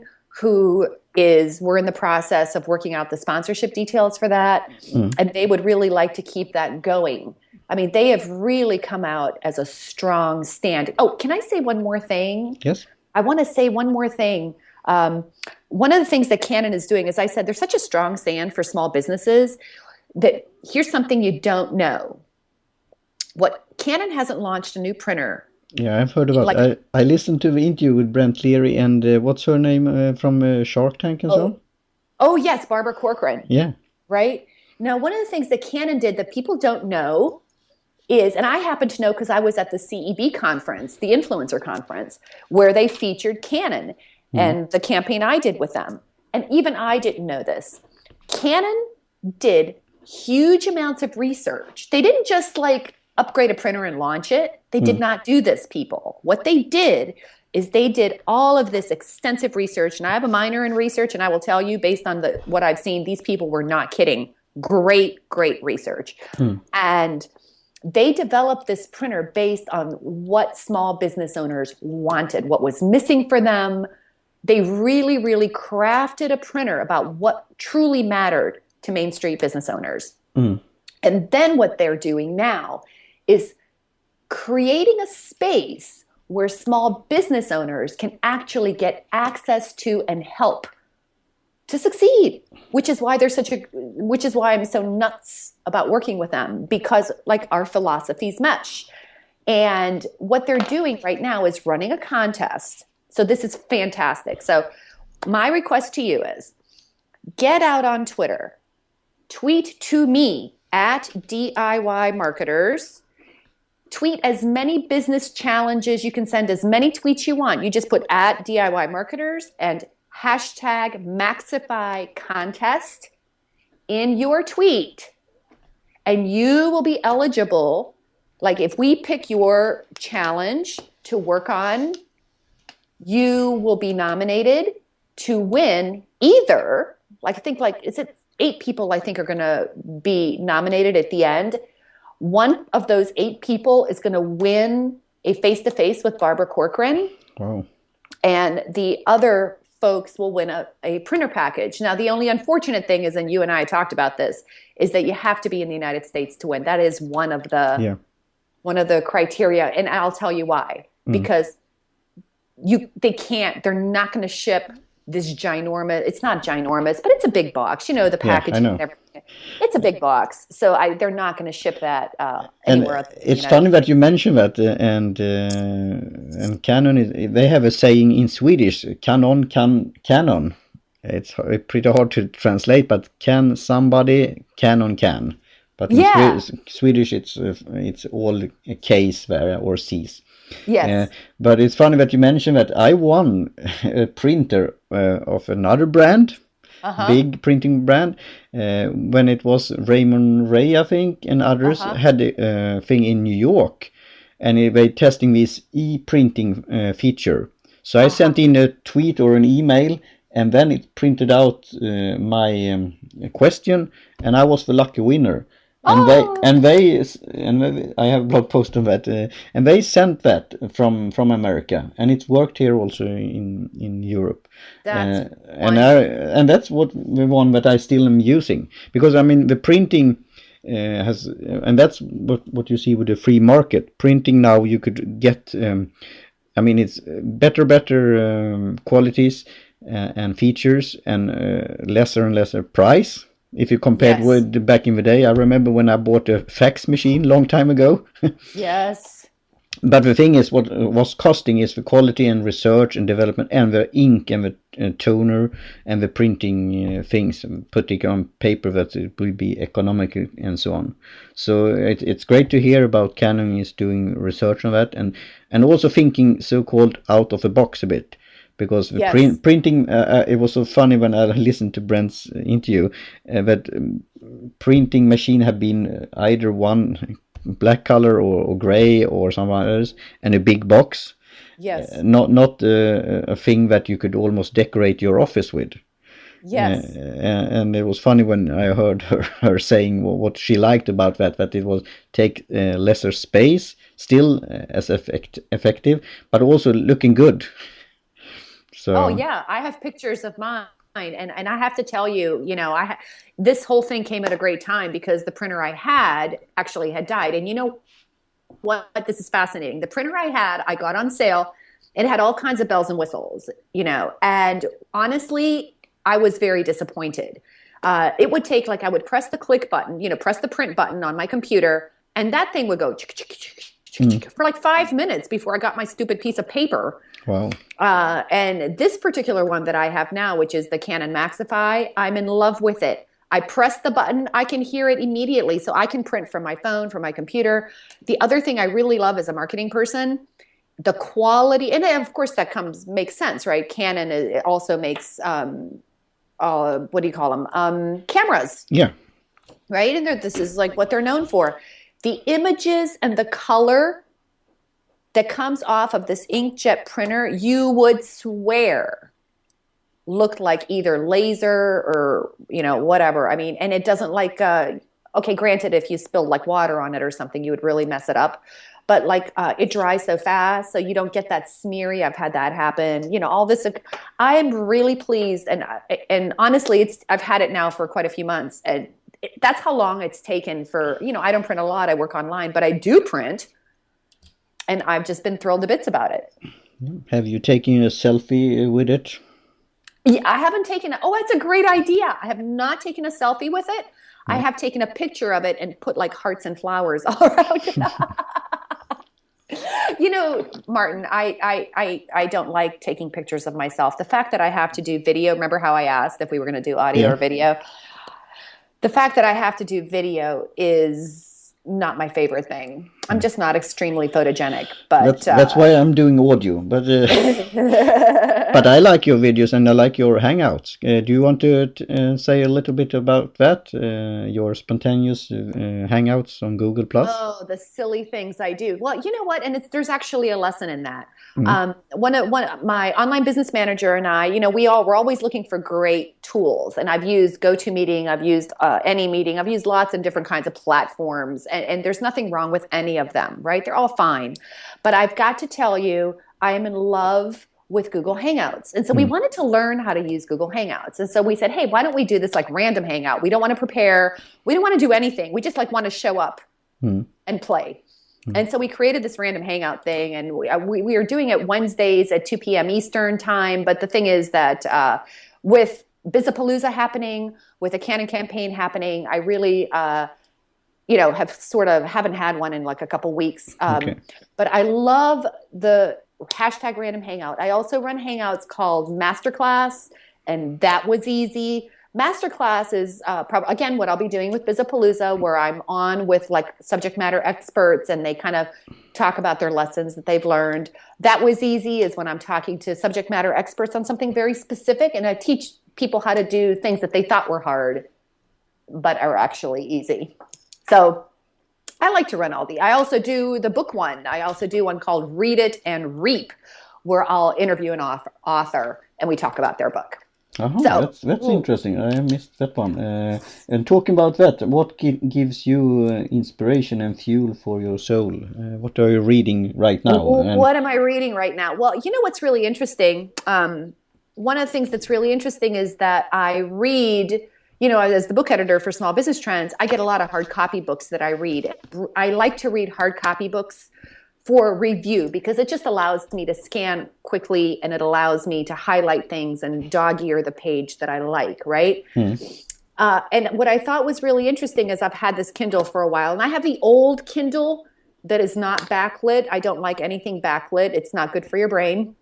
we're in the process of working out the sponsorship details for that. And they would really like to keep that going. I mean, they have really come out as a strong stand. Oh, can I say one more thing? Yes. I want to say one more thing. One of the things that Canon is doing, as I said, they're such a strong stand for small businesses that here's something you don't know. Canon hasn't launched a new printer. Yeah, I've heard about it. I listened to the interview with Brent Leary and what's her name from Shark Tank and so on? Oh, yes, Barbara Corcoran. Yeah. Right? Now, one of the things that Canon did that people don't know is, and I happen to know because I was at the CEB conference, the influencer conference, where they featured Canon and the campaign I did with them. And even I didn't know this. Canon did huge amounts of research. They didn't just upgrade a printer and launch it. They did not do this, people. What they did is they did all of this extensive research. And I have a minor in research, and I will tell you, based on what I've seen, these people were not kidding Great, great research. And they developed this printer based on what small business owners wanted, what was missing for them. They really, really crafted a printer about what truly mattered to Main Street business owners. And then what they're doing now is creating a space where small business owners can actually get access to and help to succeed, which is why I'm so nuts about working with them, because like our philosophies mesh. And what they're doing right now is running a contest. So this is fantastic. So my request to you is get out on Twitter, tweet to me at DIY Marketers. Tweet as many business challenges. You can send as many tweets you want. You just put at DIY Marketers and hashtag Maxify Contest in your tweet. And you will be eligible. Like if we pick your challenge to work on, you will be nominated to win either, like I think is it 8 people I think are going to be nominated at the end. One of those 8 people is going to win a face-to-face with Barbara Corcoran. Wow. And the other folks will win a printer package. Now, the only unfortunate thing is, and you and I talked about this, is that you have to be in the United States to win. That is one of the criteria. And I'll tell you why. Because they're not going to ship this ginormous, it's not ginormous, but it's a big box, the packaging and everything. It's a big box. So they're not going to ship that anywhere else. It's funny that you mentioned that, and Canon, they have a saying in Swedish, Canon. It's pretty hard to translate, but can somebody, Canon can. But in Swedish, it's all a case there, or C's. Yes. But it's funny that you mentioned that I won a printer of another brand, big printing brand, when it was Raymond Ray, I think, and others had a thing in New York, and they were testing this e-printing feature. So I sent in a tweet or an email, and then it printed out my question, and I was the lucky winner. And they I have a blog post on that, and they sent that from America, and it's worked here also in Europe. And that's what the one that I still am using, because I mean the printing has, and that's what you see with the free market printing now. You could get, I mean it's better qualities and features, and lesser and lesser price. If you compared with back in the day, I remember when I bought a fax machine long time ago. Yes. But the thing is, what was costing is the quality and research and development, and the ink and the toner and the printing things, putting on paper that it will be economical and so on. So it's great to hear about Canon is doing research on that, and also thinking so-called out of the box a bit. Because the printing, it was so funny when I listened to Brent's interview that printing machine had been either one black color or gray or some others, and a big box. Yes. Not a thing that you could almost decorate your office with. Yes. And it was funny when I heard her saying what she liked about that it was take lesser space, still as effective, but also looking good. So. Oh yeah, I have pictures of mine, and I have to tell you, this whole thing came at a great time because the printer I had actually had died. And you know what? This is fascinating. The printer I had, I got on sale. It had all kinds of bells and whistles, and honestly, I was very disappointed. It would take, I would press the click button, press the print button on my computer, and that thing would go for 5 minutes before I got my stupid piece of paper. Wow. And this particular one that I have now, which is the Canon Maxify, I'm in love with it. I press the button, I can hear it immediately, so I can print from my phone, from my computer. The other thing I really love as a marketing person, the quality, and of course that makes sense, right? Canon also makes, what do you call them? Cameras. Yeah. Right? And this is what they're known for. The images and the color that comes off of this inkjet printer, you would swear look like either laser or, whatever. I mean, and it doesn't like, okay, granted, if you spilled like water on it or something, you would really mess it up. But like it dries so fast, so you don't get that smeary. I've had that happen. All this. I am really pleased, and honestly, I've had it now for quite a few months, and that's how long it's taken for. I don't print a lot. I work online, but I do print, and I've just been thrilled to bits about it. Have you taken a selfie with it? Yeah, I haven't taken. Oh, that's a great idea. I have not taken a selfie with it. I have taken a picture of it and put like hearts and flowers all around it. Martin, I don't like taking pictures of myself. The fact that I have to do video, remember how I asked if we were going to do audio or video? The fact that I have to do video is not my favorite thing. I'm just not extremely photogenic, but that's why I'm doing audio. But but I like your videos and I like your hangouts. Do you want to say a little bit about that? Your spontaneous hangouts on Google Plus? Oh, the silly things I do. Well, you know what? And there's actually a lesson in that. One of my online business manager and I, we're always looking for great tools. And I've used GoToMeeting, I've used AnyMeeting, I've used lots of different kinds of platforms, and there's nothing wrong with any of them, right? They're all fine. But I've got to tell you, I am in love with Google Hangouts. And so we wanted to learn how to use Google Hangouts. And so we said, hey, why don't we do this like random hangout? We don't want to prepare. We don't want to do anything. We just like want to show up and play. And so we created this random hangout thing, and we are doing it Wednesdays at 2 p.m. Eastern time. But the thing is that with Bizapalooza happening, with a Canon campaign happening, I really, haven't had one in like a couple weeks. But I love the hashtag random hangout. I also run hangouts called Masterclass, and that was easy. Masterclass is again what I'll be doing with Bizapalooza, where I'm on with like subject matter experts and they kind of talk about their lessons that they've learned. That was easy is when I'm talking to subject matter experts on something very specific, and I teach people how to do things that they thought were hard but are actually easy. So I like to run all the. I also do the book one. I also do one called Read It and Reap, where I'll interview an author and we talk about their book. That's interesting. I missed that one. And talking about that, what gives you inspiration and fuel for your soul? What are you reading right now? What am I reading right now? Well, you know what's really interesting? One of the things that's really interesting is that I read, as the book editor for Small Business Trends, I get a lot of hard copy books that I read. I like to read hard copy books for review because it just allows me to scan quickly and it allows me to highlight things and dog-ear the page that I like, right? And what I thought was really interesting is I've had this Kindle for a while, and I have the old Kindle that is not backlit. I don't like anything backlit. It's not good for your brain,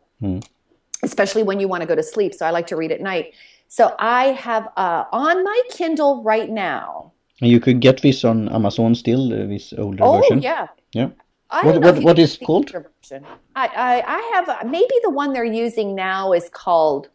especially when you want to go to sleep. So I like to read at night. So I have on my Kindle right now. And you could get this on Amazon still, this older version? Oh, yeah. What is it called? I have maybe the one they're using now is called.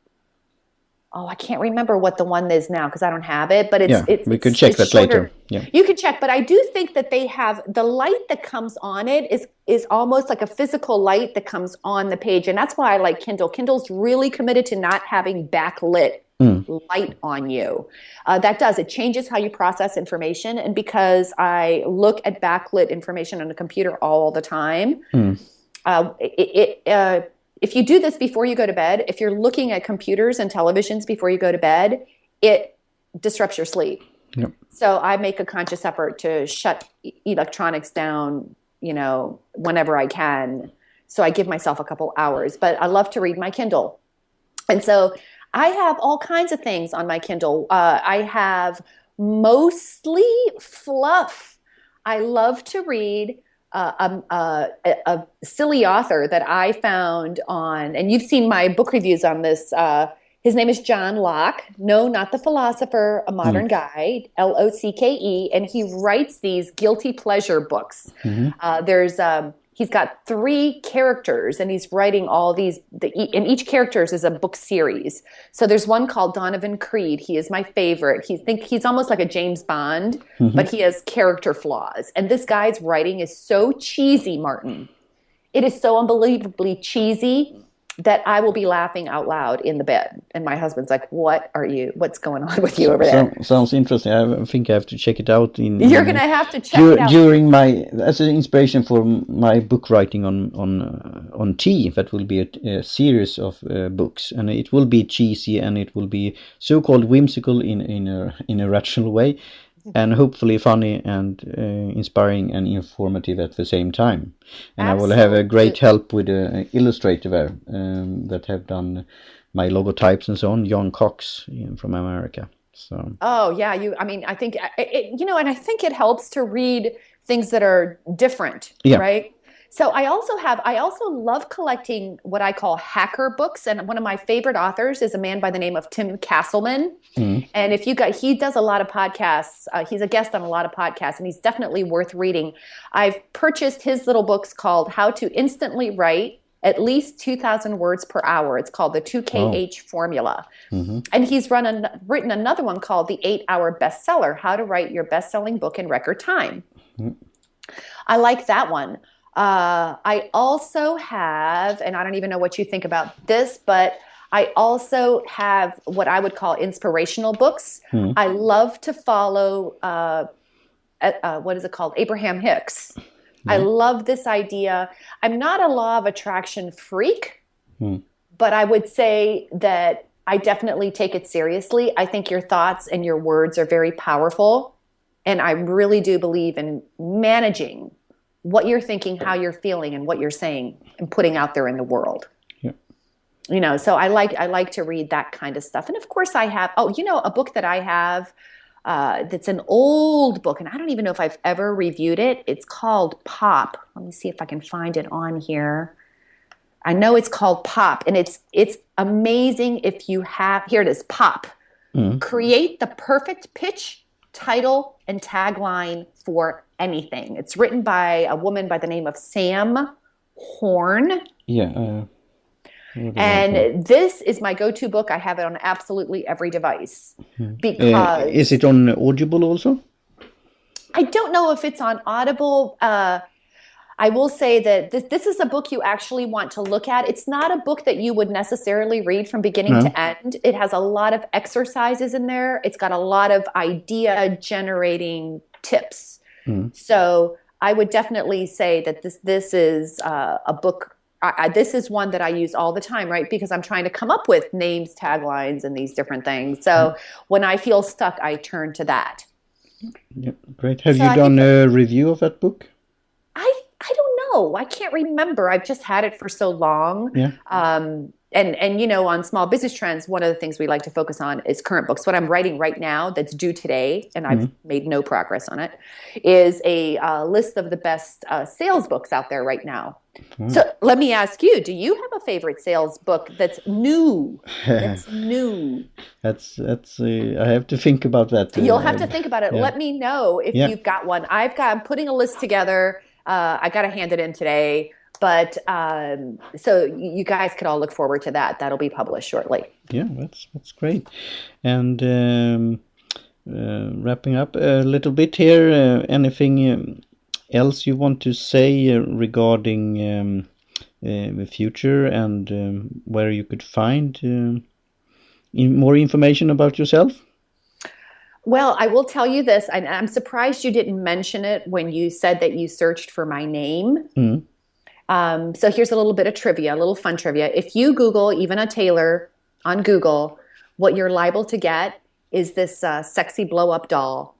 Oh, I can't remember what the one is now because I don't have it. But we could check that later. Yeah, you can check. But I do think that they have the light that comes on it is almost like a physical light that comes on the page, and that's why I like Kindle. Kindle's really committed to not having backlit light on you. It changes how you process information. And because I look at backlit information on a computer all the time, if you do this before you go to bed, if you're looking at computers and televisions before you go to bed, it disrupts your sleep. Yep. So I make a conscious effort to shut electronics down, whenever I can. So I give myself a couple hours, but I love to read my Kindle. And so I have all kinds of things on my Kindle. I have mostly fluff. I love to read a silly author that I found on, and you've seen my book reviews on this. His name is John Locke. No, not the philosopher, a modern guy, Locke, and he writes these guilty pleasure books. He's got 3 characters, and he's writing all these, and each character is a book series. So there's one called Donovan Creed. He is my favorite. He's almost like a James Bond, but he has character flaws. And this guy's writing is so cheesy, Martin. It is so unbelievably cheesy. that I will be laughing out loud in the bed. And my husband's like, what's going on with you over there? Sounds interesting. I think I have to check it out. You're going to have to check it out. During as an inspiration for my book writing on tea. That will be a series of books, and it will be cheesy, and it will be so-called whimsical in a rational way, and hopefully funny and inspiring and informative at the same time. And absolutely. I will have a great help with an illustrator there that have done my logotypes and so on, John Cox from America. So. Oh yeah, I think and I think it helps to read things that are different, right? So I also love collecting what I call hacker books, and one of my favorite authors is a man by the name of Tim Castleman. And he does a lot of podcasts. He's a guest on a lot of podcasts, and he's definitely worth reading. I've purchased his little books called How to Instantly Write at least 2,000 words per hour. It's called the 2KH formula. And he's written another one called the 8-Hour Bestseller, How to Write Your Best-Selling Book in Record Time. I like that one. I also have, and I don't even know what you think about this, but I also have what I would call inspirational books. I love to follow, what is it called? Abraham Hicks. I love this idea. I'm not a law of attraction freak, but I would say that I definitely take it seriously. I think your thoughts and your words are very powerful. And I really do believe in managing what you're thinking, how you're feeling, and what you're saying and putting out there in the world. So I like to read that kind of stuff. And of course I have, a book that I have that's an old book, and I don't even know if I've ever reviewed it. It's called Pop. Let me see if I can find it on here. I know it's called Pop, and it's amazing if you have, here it is, Pop. Create the perfect pitch, title, and tagline for anything. It's written by a woman by the name of Sam Horn. And this is my go-to book. I have it on absolutely every device. Because is it on Audible also? I don't know if it's on Audible. I will say that this is a book you actually want to look at. It's not a book that you would necessarily read from beginning to end. It has a lot of exercises in there. It's got a lot of idea-generating tips. So I would definitely say that this is a book. This is one that I use all the time, right? Because I'm trying to come up with names, taglines, and these different things. So when I feel stuck, I turn to that. Great. Have you done a review of that book? I don't know. I can't remember. I've just had it for so long. And on Small Business Trends, one of the things we like to focus on is current books. What I'm writing right now that's due today, and I've made no progress on it, is a list of the best sales books out there right now. So let me ask you, do you have a favorite sales book that's new? That's new. That's I have to think about that. You'll have to think about it. Let me know if you've got one. I'm putting a list together. I got to hand it in today. But so you guys could all look forward to that. That'll be published shortly. Yeah, that's great. And wrapping up a little bit here, anything else you want to say regarding the future and where you could find more information about yourself? Well, I will tell you this, and I'm surprised you didn't mention it when you said that you searched for my name. So here's a little bit of trivia, a little fun trivia. If you Google Ivana Taylor on Google, what you're liable to get is this sexy blow-up doll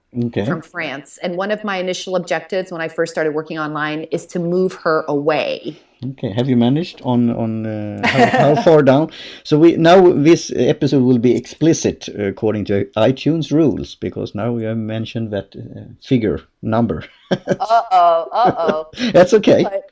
from France. And one of my initial objectives when I first started working online is to move her away. Okay, have you managed on how far down? So this episode will be explicit according to iTunes rules, because now we have mentioned that number. That's okay. But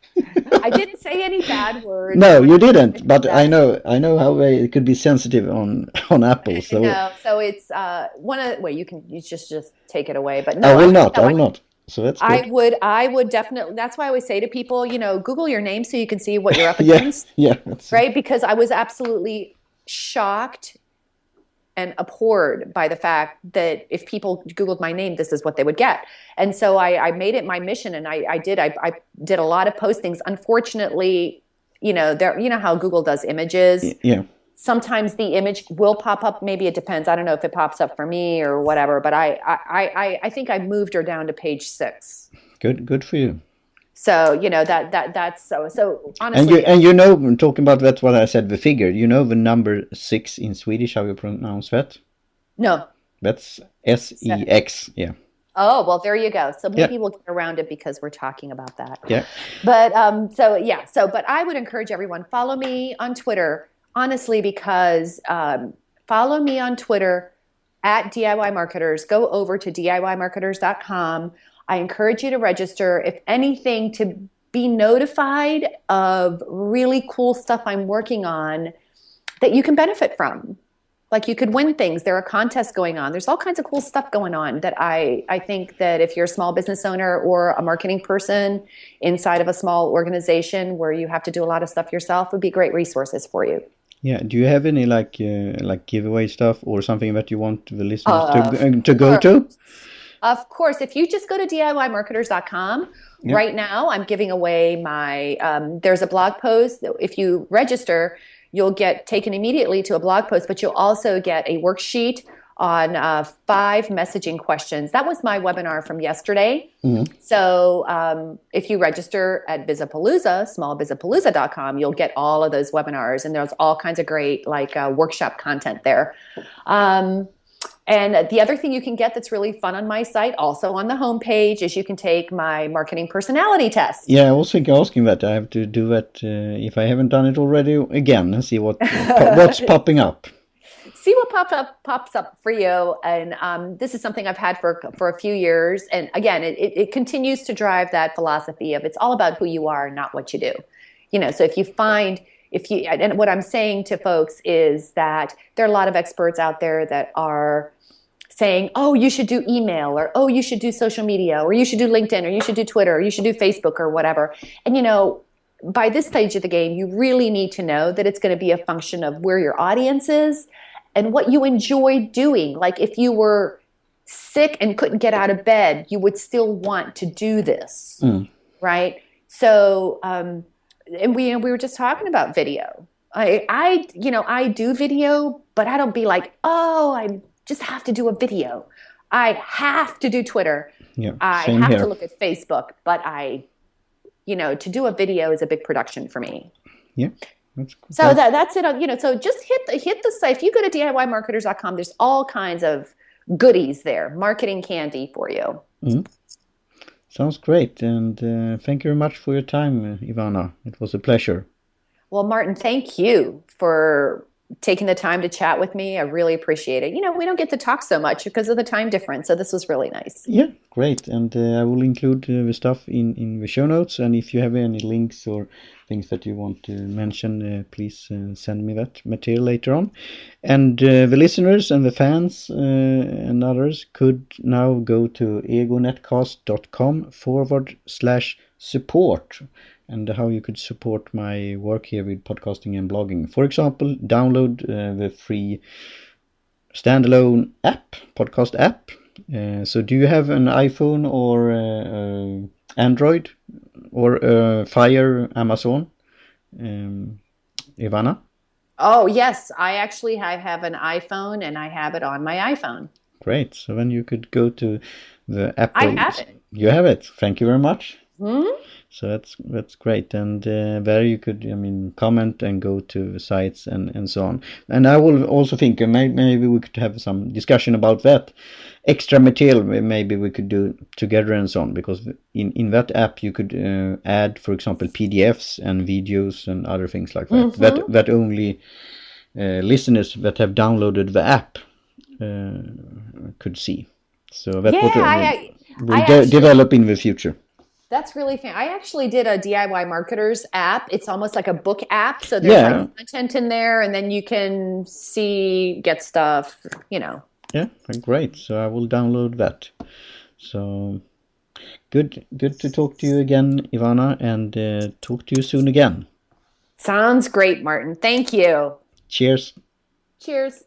I didn't say any bad words. No, you didn't. But I know how it could be sensitive on Apple. So no, so it's one of you can just take it away. But no, I will not. So that's good. I would definitely. That's why I always say to people, Google your name so you can see what you're up against. Right? Because I was absolutely shocked and abhorred by the fact that if people Googled my name, this is what they would get. And so I made it my mission, and I did a lot of postings. Unfortunately, there, how Google does images. Yeah. Sometimes the image will pop up. Maybe it depends. I don't know if it pops up for me or whatever, but I think I moved her down to page 6. Good for you. So, that's so honestly. And talking about that, what I said, the figure, the number 6 in Swedish, how you pronounce that? No. That's SEX, yeah. Oh, well, there you go. So maybe we'll get around it because we're talking about that. Yeah. But, but I would encourage everyone, follow me on Twitter, honestly, because follow me on Twitter at DIY Marketers. Go over to DIYmarketers.com. I encourage you to register, if anything, to be notified of really cool stuff I'm working on that you can benefit from. Like, you could win things. There are contests going on. There's all kinds of cool stuff going on that I think that if you're a small business owner or a marketing person inside of a small organization where you have to do a lot of stuff yourself, would be great resources for you. Yeah. Do you have any like giveaway stuff or something that you want the listeners to go to? Of course. If you just go to DIYmarketers.com, right now I'm giving away my, there's a blog post. If you register, you'll get taken immediately to a blog post, but you'll also get a worksheet on 5 messaging questions. That was my webinar from yesterday. Mm-hmm. So if you register at Bizapalooza, smallbizapalooza.com, you'll get all of those webinars, and there's all kinds of great workshop content there. And the other thing you can get that's really fun on my site, also on the homepage, is you can take my marketing personality test. Yeah, I was asking that. I have to do that if I haven't done it already again and see what's popping up. See what pops up for you. And this is something I've had for a few years. And again, it continues to drive that philosophy of it's all about who you are, not what you do. So and what I'm saying to folks is that there are a lot of experts out there that are saying, oh, you should do email, or oh, you should do social media, or you should do LinkedIn, or you should do Twitter, or you should do Facebook, or whatever. And by this stage of the game, you really need to know that it's going to be a function of where your audience is and what you enjoy doing. Like, if you were sick and couldn't get out of bed, you would still want to do this, right? So, and we were just talking about video. I do video, but I don't be like, oh, I just have to do a video. I have to do Twitter. Yeah, I have to look at Facebook, but to do a video is a big production for me. Yeah. So that's it. So just hit the site. If you go to DIYmarketers.com, there's all kinds of goodies there, marketing candy for you. Mm-hmm. Sounds great. And thank you very much for your time, Ivana. It was a pleasure. Well, Martin, thank you for taking the time to chat with me. I really appreciate it. We don't get to talk so much because of the time difference. So this was really nice. Yeah, great. And I will include the stuff in the show notes. And if you have any links or things that you want to mention, please send me that material later on. And the listeners and the fans and others could now go to egonetcast.com/support. And how you could support my work here with podcasting and blogging. For example, download the free standalone podcast app. So do you have an iPhone or Android or Fire, Amazon, Ivana? Oh, yes. I have an iPhone, and I have it on my iPhone. Great. So then you could go to the app. I have it. You have it. Thank you very much. Mm-hmm. So that's great, and there you could comment and go to sites and so on. And I will also think maybe we could have some discussion about that extra material. Maybe we could do together and so on, because in that app you could add, for example, PDFs and videos and other things like that. Mm-hmm. That only listeners that have downloaded the app could see. So that's what we'll develop in the future. That's really fun. I actually did a DIY Marketers app. It's almost like a book app. So there's content in there, and then you can get stuff, Yeah, great. So I will download that. So good to talk to you again, Ivana, and talk to you soon again. Sounds great, Martin. Thank you. Cheers. Cheers.